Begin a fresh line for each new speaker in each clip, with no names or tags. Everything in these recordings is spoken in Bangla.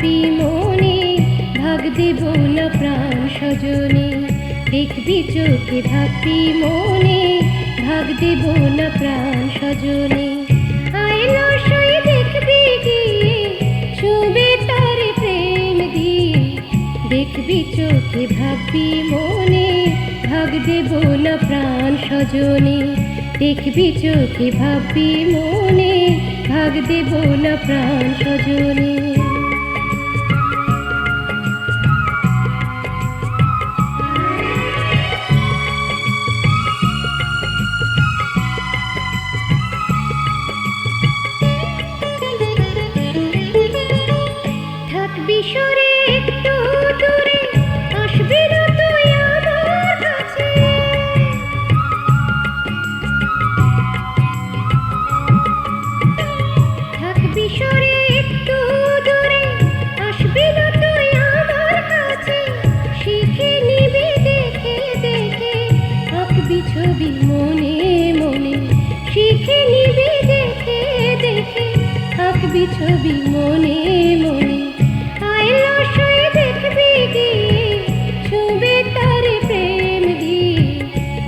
ভাববি মনে, ভাগ দেব না প্রাণ স্বজনে। দেখবি চোখে ভাববি মনে, ভাগ দেব না প্রাণ স্বজনে। আইলো সই দেখবি গিয়ে, ছুবে তার প্রেম দিয়ে। দেখবি চোখে ভাববি মনে, ভাগ দেব না প্রাণ স্বজনে। দেখবি চোখে ভাববি মনে, ভাগ দেব না প্রাণ স্বজনে। থাকবি সরে একটু দূরে, আসবি না তুই আমার কাছে। থাকবি সরে একটু দূরে, আসবি না তুই আমার কাছে। শিখে নিবি দেখে দেখে, আঁকবি ছবি মনে মনে। শিখে নিবি দেখে দেখে, আঁকবি ছবি মনে মনে। আইলো সই দেখবি গিয়ে, ছুবে তার প্রেম দিয়ে।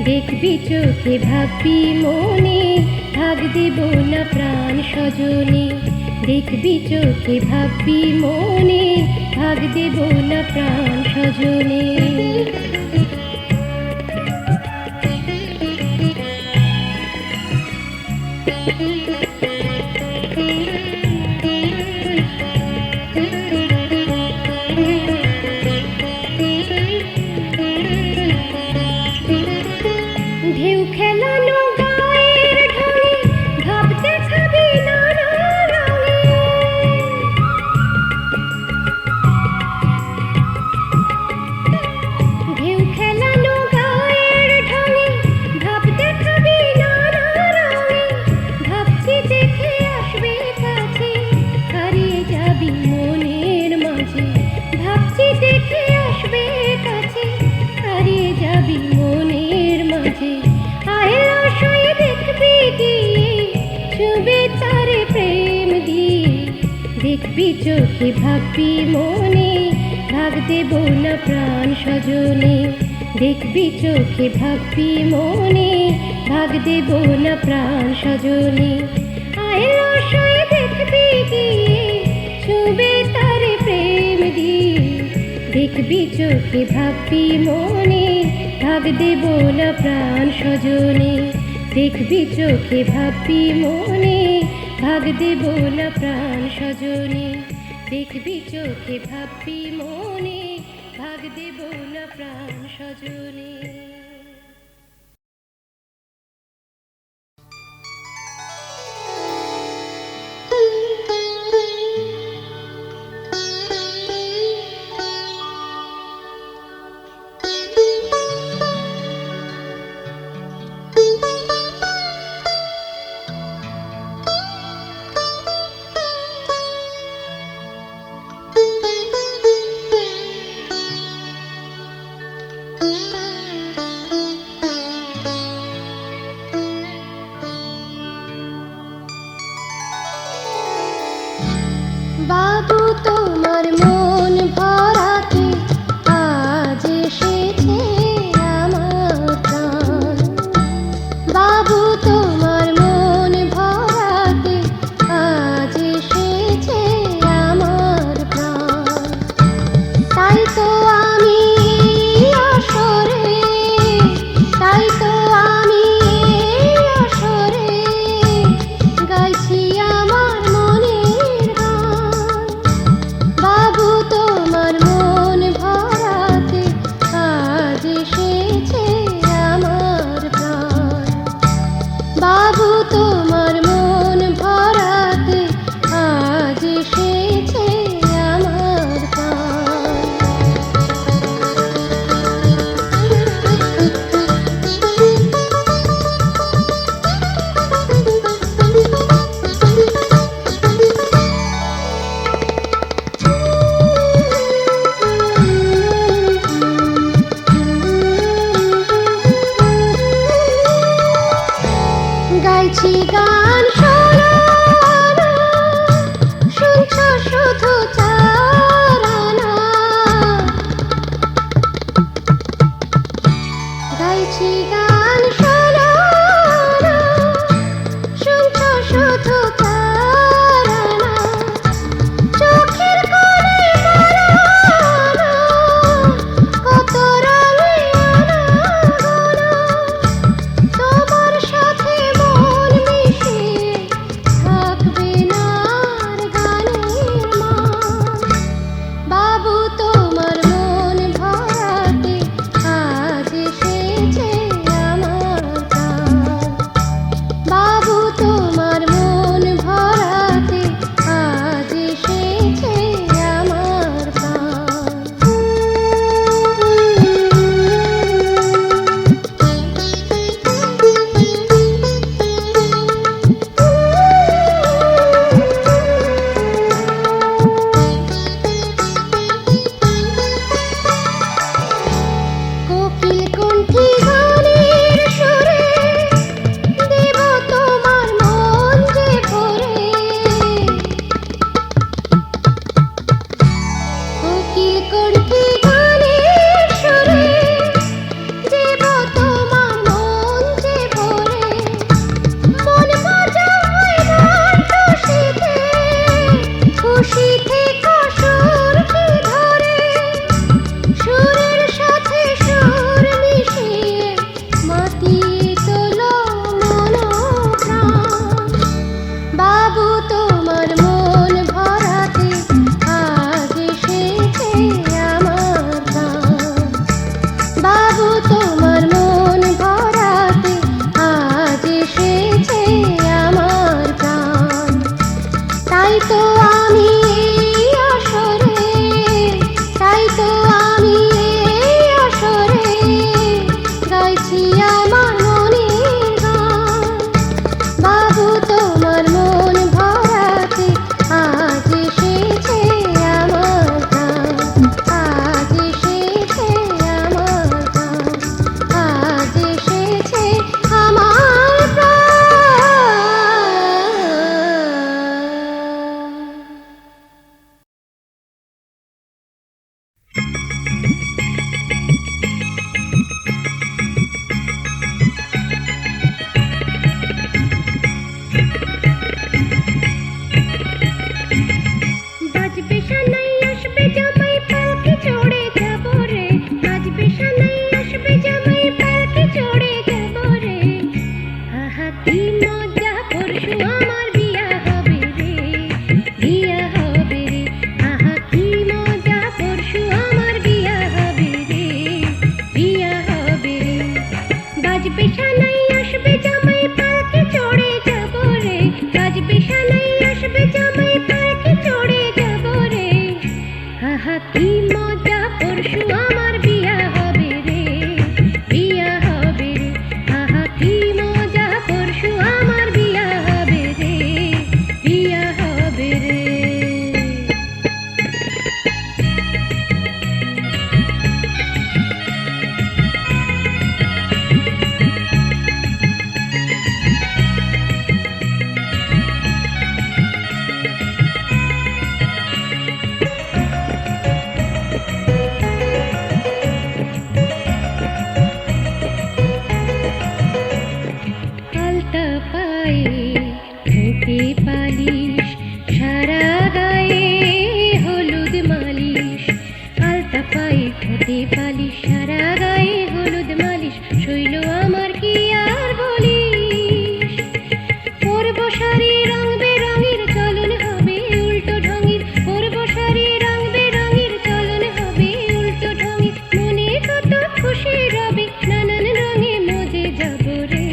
দেখবি চোখে ভাববি মনে, ভাগ দেব না প্রাণ স্বজনে। দেখবি চোখে ভাববি মনে, ভাগ দেব না প্রাণ স্বজনে। ঢেউ খেলানো গায়ের ঢলে, ভাব দেখাবি নানা রঙে। ঢেউ খেলানো গায়ের ঢলে, ভাব দেখাবি নানা রঙে। ভাবছি দেখে আসবে কাছে, হারিয়ে যাবি মনের মাঝে। ভাবছি দেখে আসবে কাছে, হারিয়ে যাবি মনের মাঝে। আইলো সই দেখবি গিয়ে, ছুবে তার প্রেম দিয়ে। দেখবি চোখে ভাববি মনে, ভাগ দেব না প্রাণ স্বজনে। দেখবি চোখে ভাববি মনে, ভাগ দেব না প্রাণ স্বজনে। আইলো সই দেখবি গিয়ে, ছুবে তার প্রেম দিয়ে। দেখবি চোখে ভাববি মনে, ভাগ দেব না প্রাণ স্বজনে। দেখবি চোখে ভাববি মনে, ভাগ দেব না প্রাণ স্বজনে। দেখবি চোখে ভাববি মনে, ভাগ দেব না প্রাণ স্বজনে। পারে পালিশ সারা গায়ে হলুদ মালিশ শৈল আমার কি আর বলিস পরব শাড়ি রং বেরঙের চলন হবে উল্টো ঢঙের পরব শাড়ি রং বেরঙের চলন হবে উল্টো ঢঙের মনে কত খুশি রবে নানান রঙে মজে যাব রে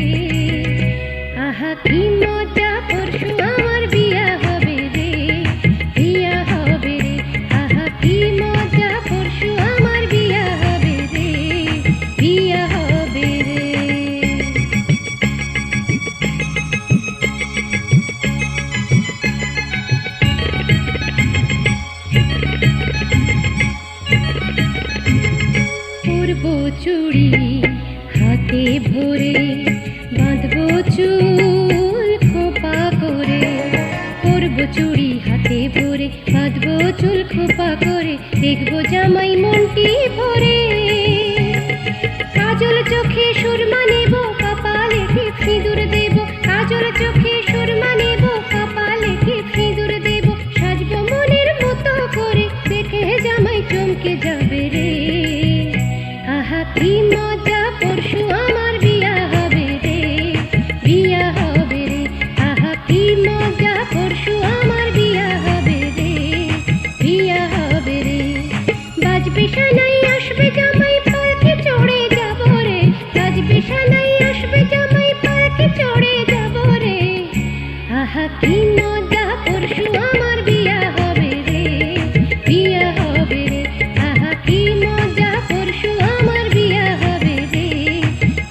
আহা কি মজা পরশু আমার বিয়া হবে রে বিয়া হবে রে আহা কি মজা পরশু আমার বিয়া হবে রে বিয়া হবে রে পরবো চুড়ি হাতে ভরে বাঁধবো চুল খোপা করে পরবো চুড়ি হাতে ভরে বাঁধবো চুল খোপা করে দেখবো জামাই মনটি ভরে কাজল চোখে সুরমা নেব কপালে টিপ সিঁদুর দেব কাজল চোখে সুরমা নেব কপালে টিপ সিঁদুর দেব সাজবো মনের মতো করে দেখে জামাই চমকে যাবে রে আহা কি মজা পরশু আমার বিয়া হবে রে বিয়া হবে রে আহা কি মজা পরশু আমার বিয়া হবে রে বিয়া হবে রে বাজবে সানাই আসবে জামাই পালকি চড়ে যাব রে বাজবে সানাই আসবে জামাই পালকি চড়ে যাব রে আহা কি মজা পরশু আমার বিয়া হবে রে বিয়া হবে রে আহা কি মজা পরশু আমার বিয়া হবে রে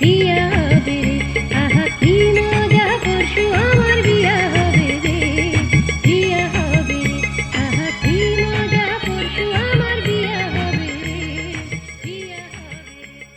বিয়া হবে রে আহা কি মজা পরশু আমার বিয়া হবে রে বিয়া হবে রে আহা কি মজা পরশু আমার বিয়া হবে রে বিয়া হবে রে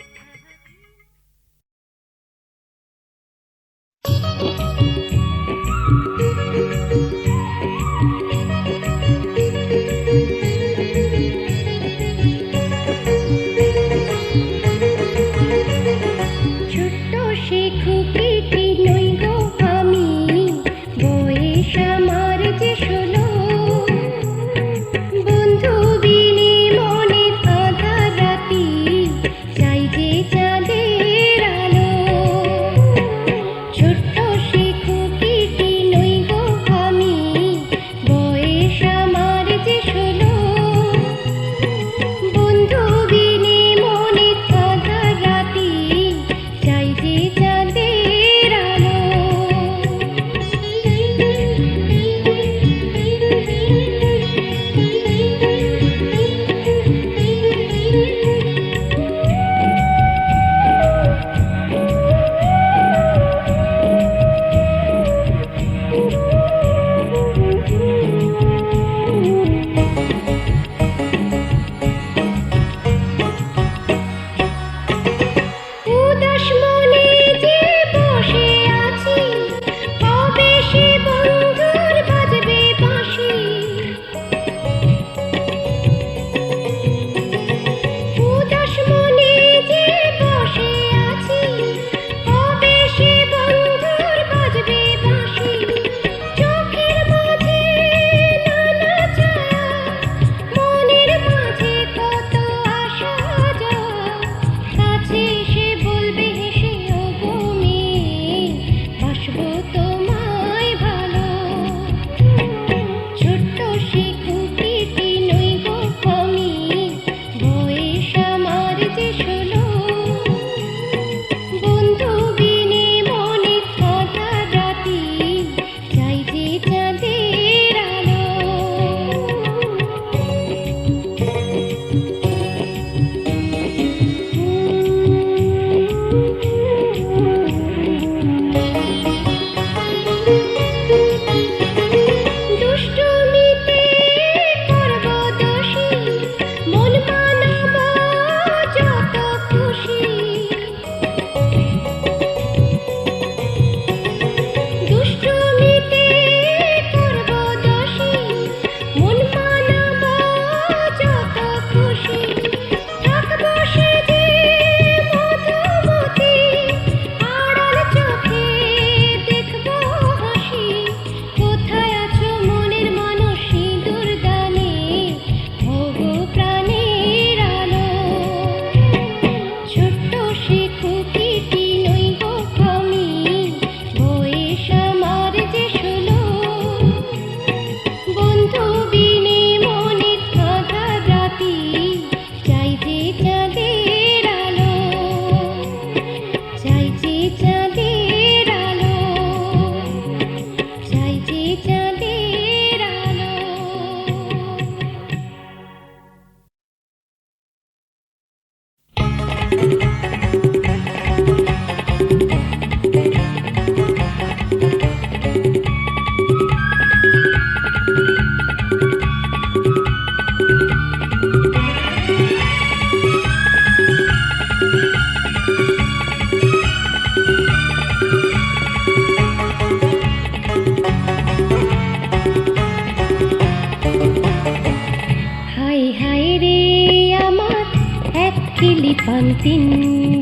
কিলি পান 3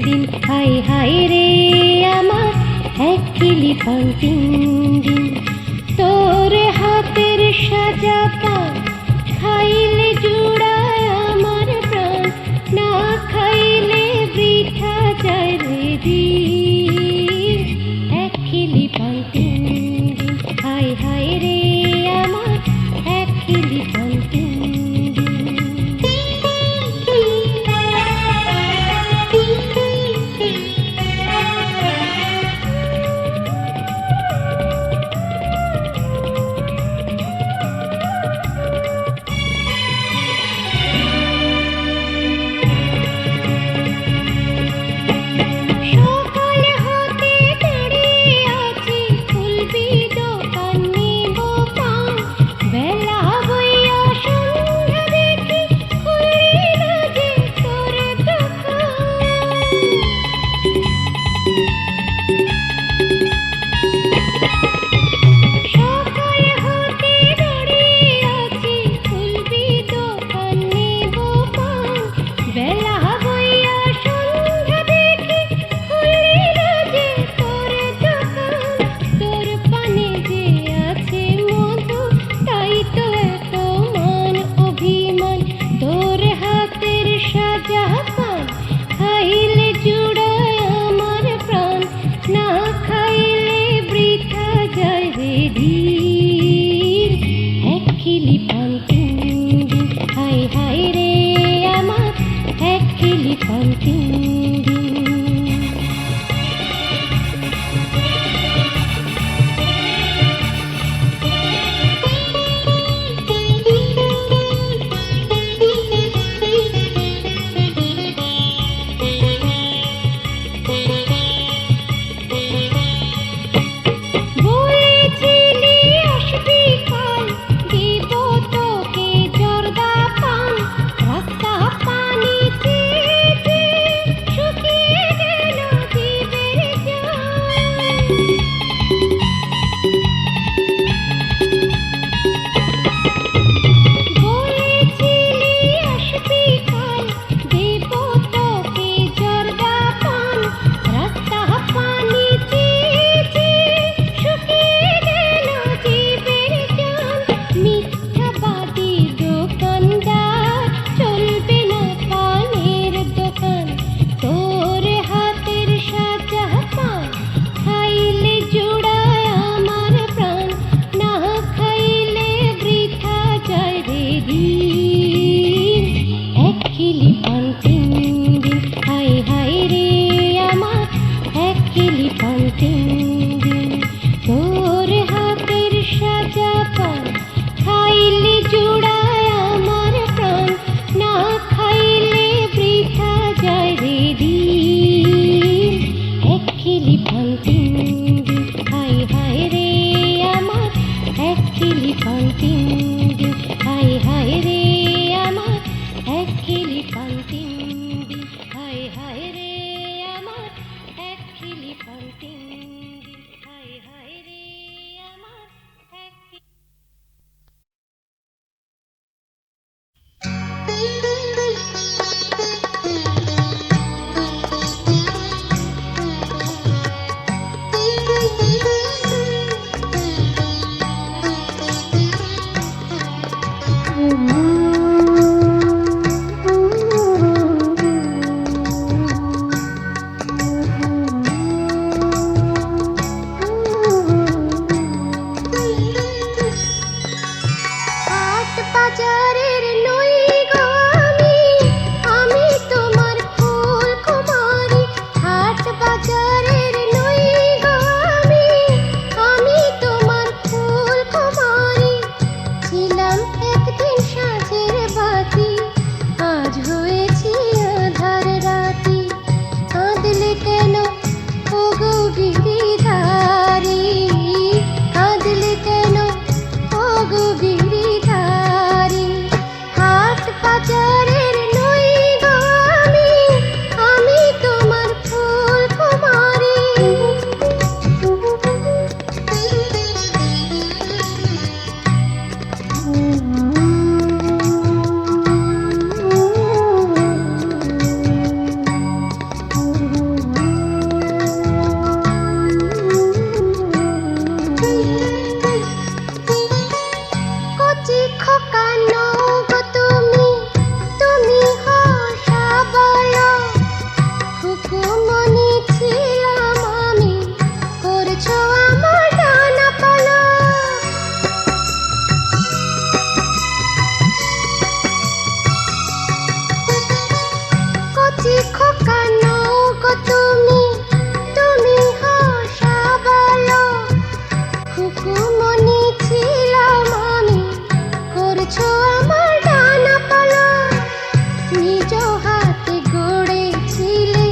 দিন, হায় হায় রে আমার এক কিলি পান 3 দিন। তোর হাতের সাজা পান খাইলে জুড়ায় আমার প্রাণ, না খাইলে বৃথা যায় রে দিন। এক কিলি পান 3 দিন, হায় হায় রে আমার এক কিলি পান 3 দিন। হাতে গড়েছিলে,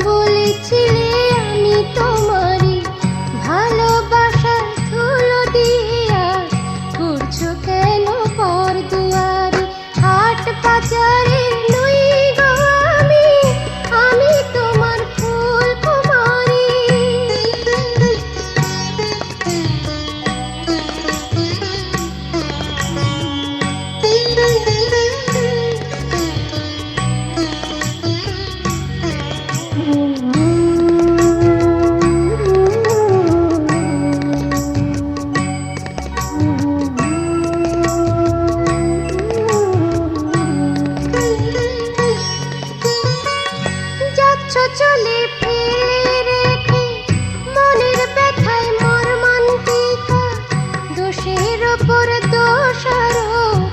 বলেছিলে আমি তোমারই ভালোবাসার ধুলো দিয়ে আর ঘুরছো কেন পর দুয়ারে। হাট বাজারে নই গো আমি তোমার ফুল কুমারী। যাচ্ছ চলে ফেলে রেখে মনের ব্যথায় মর্মান্তিকা, দোষের ওপর দোষ আরোপ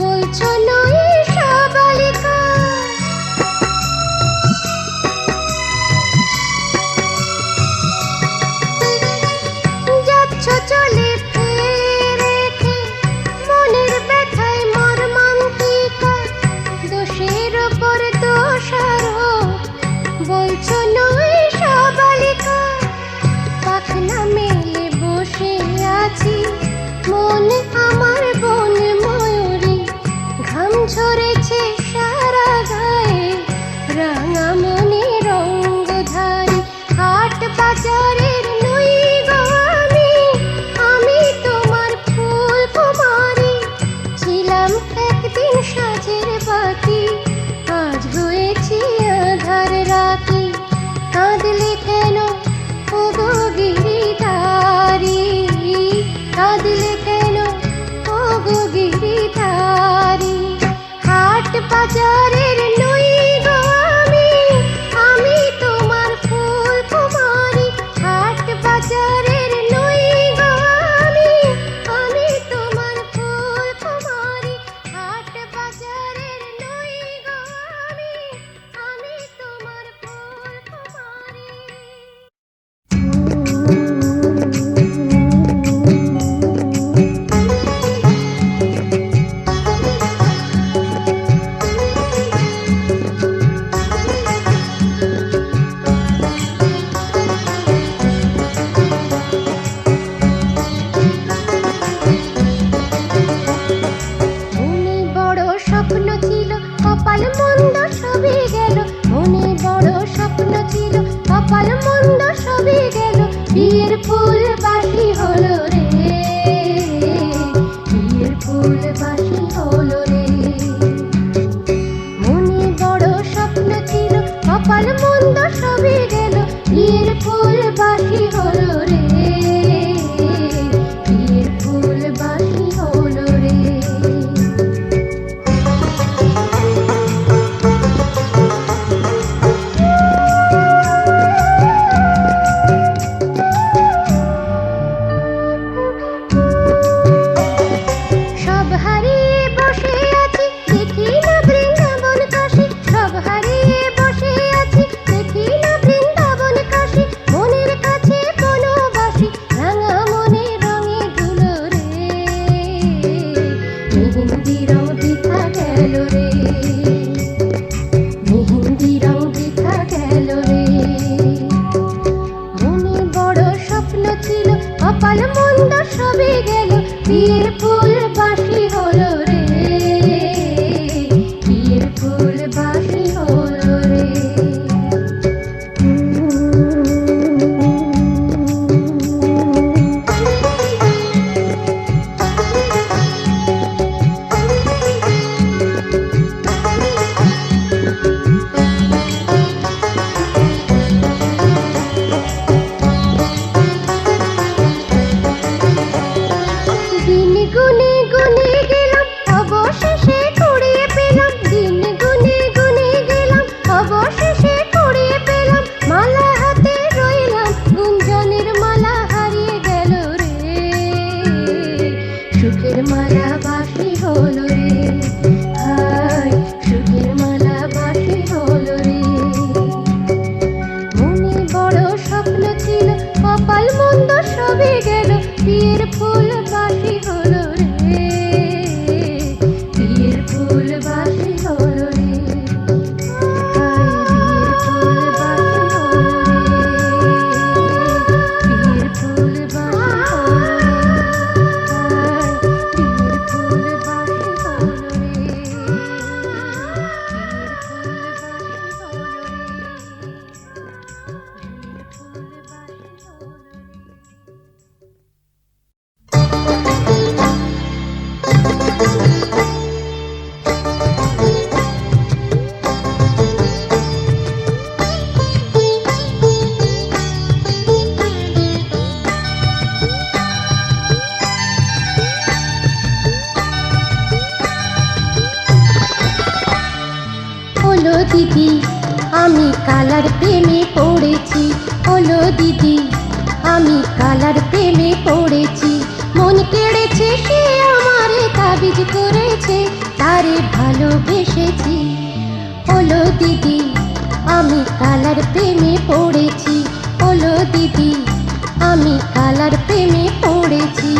বলছো নই সবালিকা। যাচ্ছ চলে ফেলে রেখে মনের ব্যথায় মর্মান্তিকা, দোষের ওপর দোষ আরোপ বলছো নই সবালিকা। পাখনা মেলে বসে আছি মন আমার বন ময়ূরী, ঘাম ঝরেছে সারা গায়ে রাঙা মনে রঙ্গধারী। হাট বাজারের নই গো আমি তোমার ফুল কুমারী। ছিলাম একদিন সাজের বাতি, আজ হয়েছি আধার রাতি। কাঁদলে কেন ওগো গিরিধারী, কাঁদলে কেন ওগো গিরিধারী। হাট বাজারের নই গো আমি তোমার ফুল কুমারী। হাট বাজারের নই গো আমি তোমার ফুল কুমারী। হাট বাজারের নই গো আমি তোমার ফুল কুমারী। মনে বড় স্বপ্ন ছিল কপাল মন্দ সবই গেল, মনে বড় স্বপ্ন ছিল কপাল মন্দ সবই গেল। বিয়ের ফুল বাসি হলো রে, বিয়ের ফুল বাসি হলো রে। মনে বড় স্বপ্ন ছিল কপাল মন্দ সবই গেল, বিয়ের ফুল বাসি হলো রে, বিয়ের ফুল বাসি হলো রে। সব হারিয়ে বসে আছি দেখি না বৃন্দাবন কাশী, সব হারিয়ে বসে আছি দেখি না বৃন্দাবন দিদি আমি কালার প্রেমে পড়েছি, ওলো দিদি আমি কালার প্রেমে পড়েছি। মন কেড়েছে সে আমারে তাবিজ করেছে, তারে ভালোবেসেছি। ওলো দিদি আমি কালার প্রেমে পড়েছি, ওলো দিদি আমি কালার প্রেমে পড়েছি।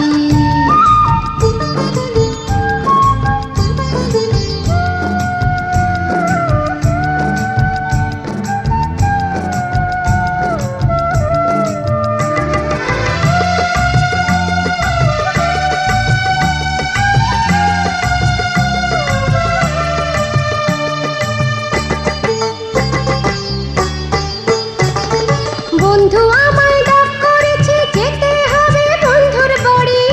বন্ধু আমায় ডাক করেছে, যেতে হবে বন্ধুর বাড়ি।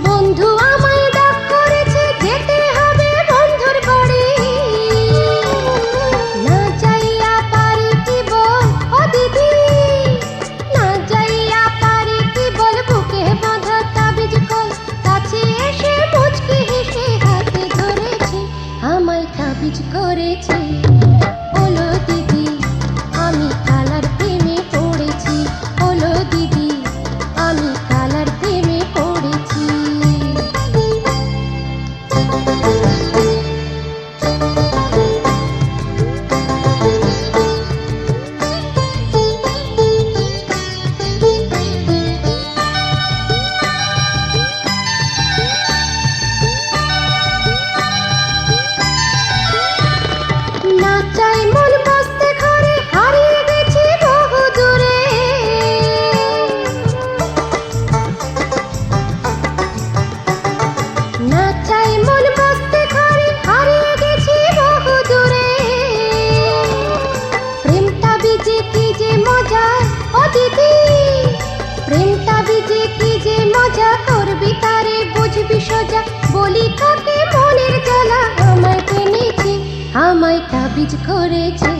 বন্ধু আমায় ডাক করেছে, যেতে হবে বন্ধুর বাড়ি। না যাইয়া পারি কি বল ও দিদি, না যাইয়া পারি কি বল, বুকে বাঁধা তাবিজ কল। কাছে এসে মুচকি হেসে হাতে ধরেছে, আমায় তাবিজ করেছে। ওলো দিদি আমি কালার প্রেমে পড়েছি, ওলো দিদি আমি কালার প্রেমে পড়েছি। না চাই মন বসতে ঘরে, হারিয়ে গেছি বহু দূরে। না চাই মন বসতে ঘরে, হারিয়ে গেছি বহু দূরে। প্রেমটা বিজে কি যে মজা ও দিদি, প্রেমটা বিজে কি যে মজা, করবি তারে বুঝবি সোজা। বলি কাকে মনের জ্বালা, আমায় টেনেছে আমায় তাবিজ করেছে।